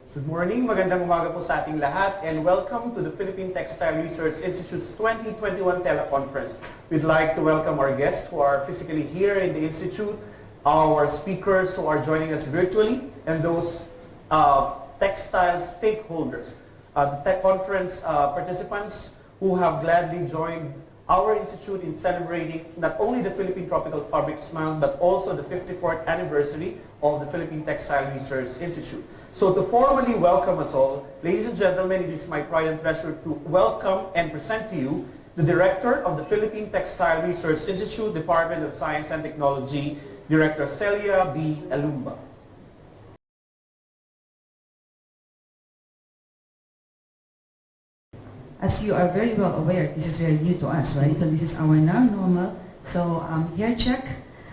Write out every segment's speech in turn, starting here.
Good morning, magandang umaga po sa ating lahat, and welcome to the Philippine Textile Research Institute's 2021 TELA Conference. We'd like to welcome our guests who are physically here in the Institute, our speakers who are joining us virtually, and those textile stakeholders, the tech conference participants who have gladly joined our institute in celebrating not only the Philippine Tropical Fabrics Month, but also the 54th anniversary of the Philippine Textile Research Institute. So to formally welcome us all, ladies and gentlemen, it is my pride and pleasure to welcome and present to you the Director of the Philippine Textile Research Institute, Department of Science and Technology, Director Celia B. Elumba. As you are very well aware, this is very new to us, right? So this is our now normal. So here check.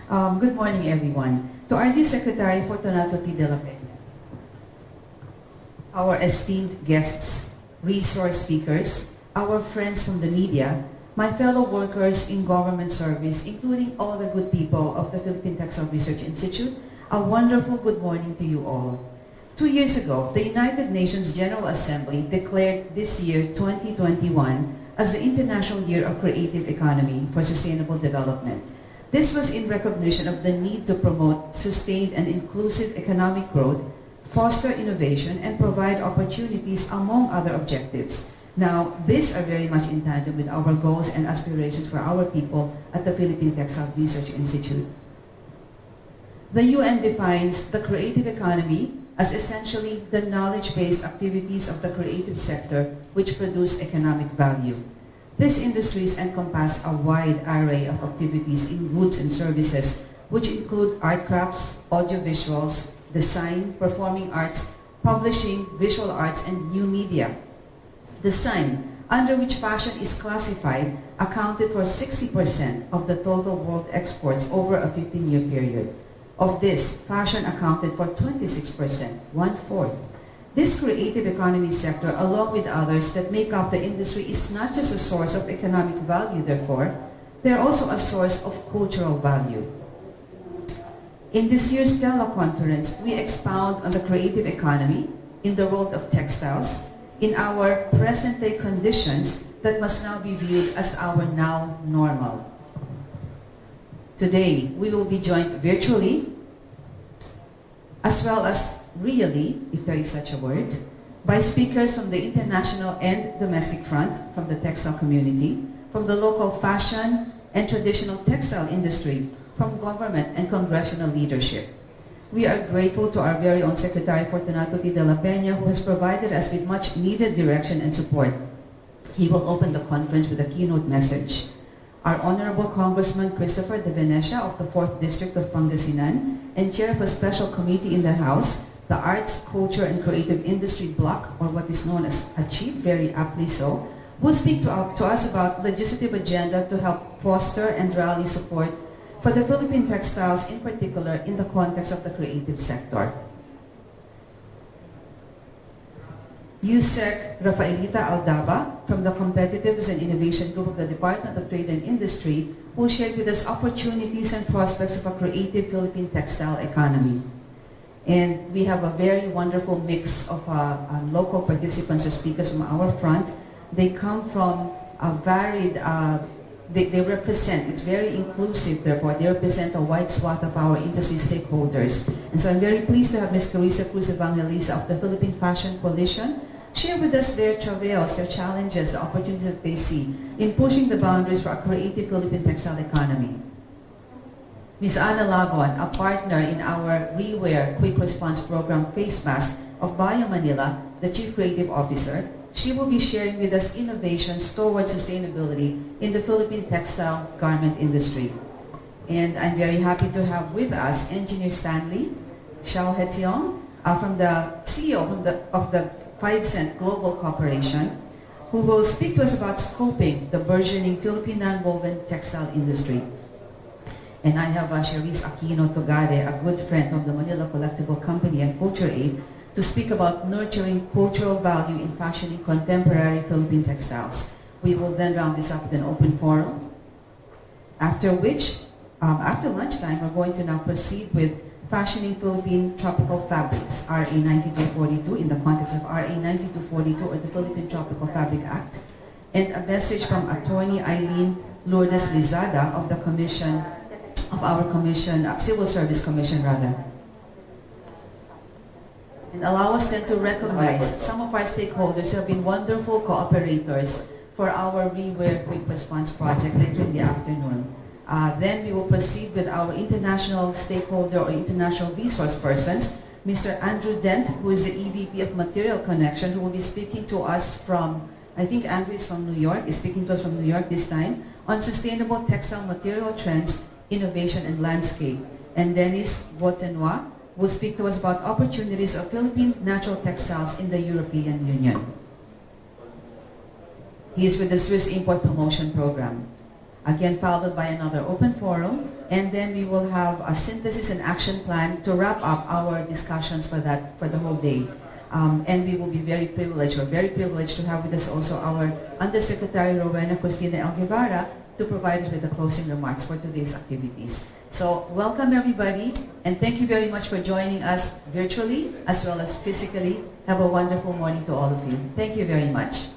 Good morning, everyone. To our dear Secretary Fortunato T. de la Peña, our esteemed guests, resource speakers, our friends from the media, my fellow workers in government service, including all the good people of the Philippine Textile Research Institute, a wonderful good morning to you all. 2 years ago, the United Nations General Assembly declared this year, 2021, as the International Year of Creative Economy for Sustainable Development. This was in recognition of the need to promote sustained and inclusive economic growth, foster innovation, and provide opportunities among other objectives. Now, these are very much in tandem with our goals and aspirations for our people at the Philippine Textile Research Institute. The UN defines the creative economy as essentially the knowledge-based activities of the creative sector which produce economic value. These industries encompass a wide array of activities in goods and services, which include art crafts, audiovisuals, design, performing arts, publishing, visual arts, and new media. Design, under which fashion is classified, accounted for 60% of the total world exports over a 15-year period. Of this, fashion accounted for 26%, 1/4. This creative economy sector, along with others that make up the industry, is not just a source of economic value, therefore, they're also a source of cultural value. In this year's TELA conference, we expound on the creative economy in the world of textiles, in our present-day conditions that must now be viewed as our now normal. Today, we will be joined virtually, as well as really, if there is such a word, by speakers from the international and domestic front, from the textile community, from the local fashion and traditional textile industry, from government and congressional leadership. We are grateful to our very own Secretary Fortunato T. de la Peña, who has provided us with much needed direction and support. He will open the conference with a keynote message. Our Honorable Congressman Christopher de Venecia of the 4th District of Pangasinan and Chair of a special committee in the House, the Arts, Culture, and Creative Industry Bloc, or what is known as ACHIEVE, very aptly so, will speak to us about legislative agenda to help foster and rally support for the Philippine textiles, in particular in the context of the creative sector. Yusek Rafaelita Aldaba from the Competitiveness and Innovation Group of the Department of Trade and Industry will share with us opportunities and prospects of a creative Philippine textile economy. And we have a very wonderful mix of local participants or speakers from our front. They come from a varied, they represent, it's very inclusive, therefore, they represent a wide swath of our industry stakeholders. And so I'm very pleased to have Ms. Carissa Cruz Evangelista of the Philippine Fashion Coalition share with us their travails, their challenges, the opportunities that they see in pushing the boundaries for a creative Philippine textile economy. Ms. Ana Lagon, a partner in our Rewear Quick Response Program Face Mask of Bio Manila, the Chief Creative Officer, she will be sharing with us innovations towards sustainability in the Philippine textile garment industry. And I'm very happy to have with us Engineer Stanley Xiao Hetiong, from the CEO of the 5 Cent Global Corporation, who will speak to us about scoping the burgeoning Philippine non-woven textile industry. And I have Cherise Aquino Togade, a good friend of the Manila Collectible Company and Culture Aid, to speak about nurturing cultural value in fashioning contemporary Philippine textiles. We will then round this up with an open forum, after which, after lunchtime, we're going to now proceed with Fashioning Philippine Tropical Fabrics, RA 9242, in the context of RA 9242 or the Philippine Tropical Fabric Act, and a message from Attorney Eileen Lourdes Lizada of the Commission, of our Commission, Civil Service Commission rather. And allow us then to recognize some of our stakeholders who have been wonderful cooperators for our Rewear Quick Response Project later in the afternoon. Then we will proceed with our international stakeholder or international resource persons, Mr. Andrew Dent, who is the EVP of Material Connection, who will be speaking to us from, I think Andrew is from New York, is speaking to us from New York this time, on sustainable textile material trends, innovation, and landscape. And Dennis Botenois will speak to us about opportunities of Philippine natural textiles in the European Union. He is with the Swiss Import Promotion Program. Again, followed by another open forum, and then we will have a synthesis and action plan to wrap up our discussions for the whole day. And we will be very privileged to have with us also our Undersecretary Rowena Cristina El Guevara to provide us with the closing remarks for today's activities. So welcome everybody, and thank you very much for joining us virtually as well as physically. Have a wonderful morning to all of you. Thank you very much.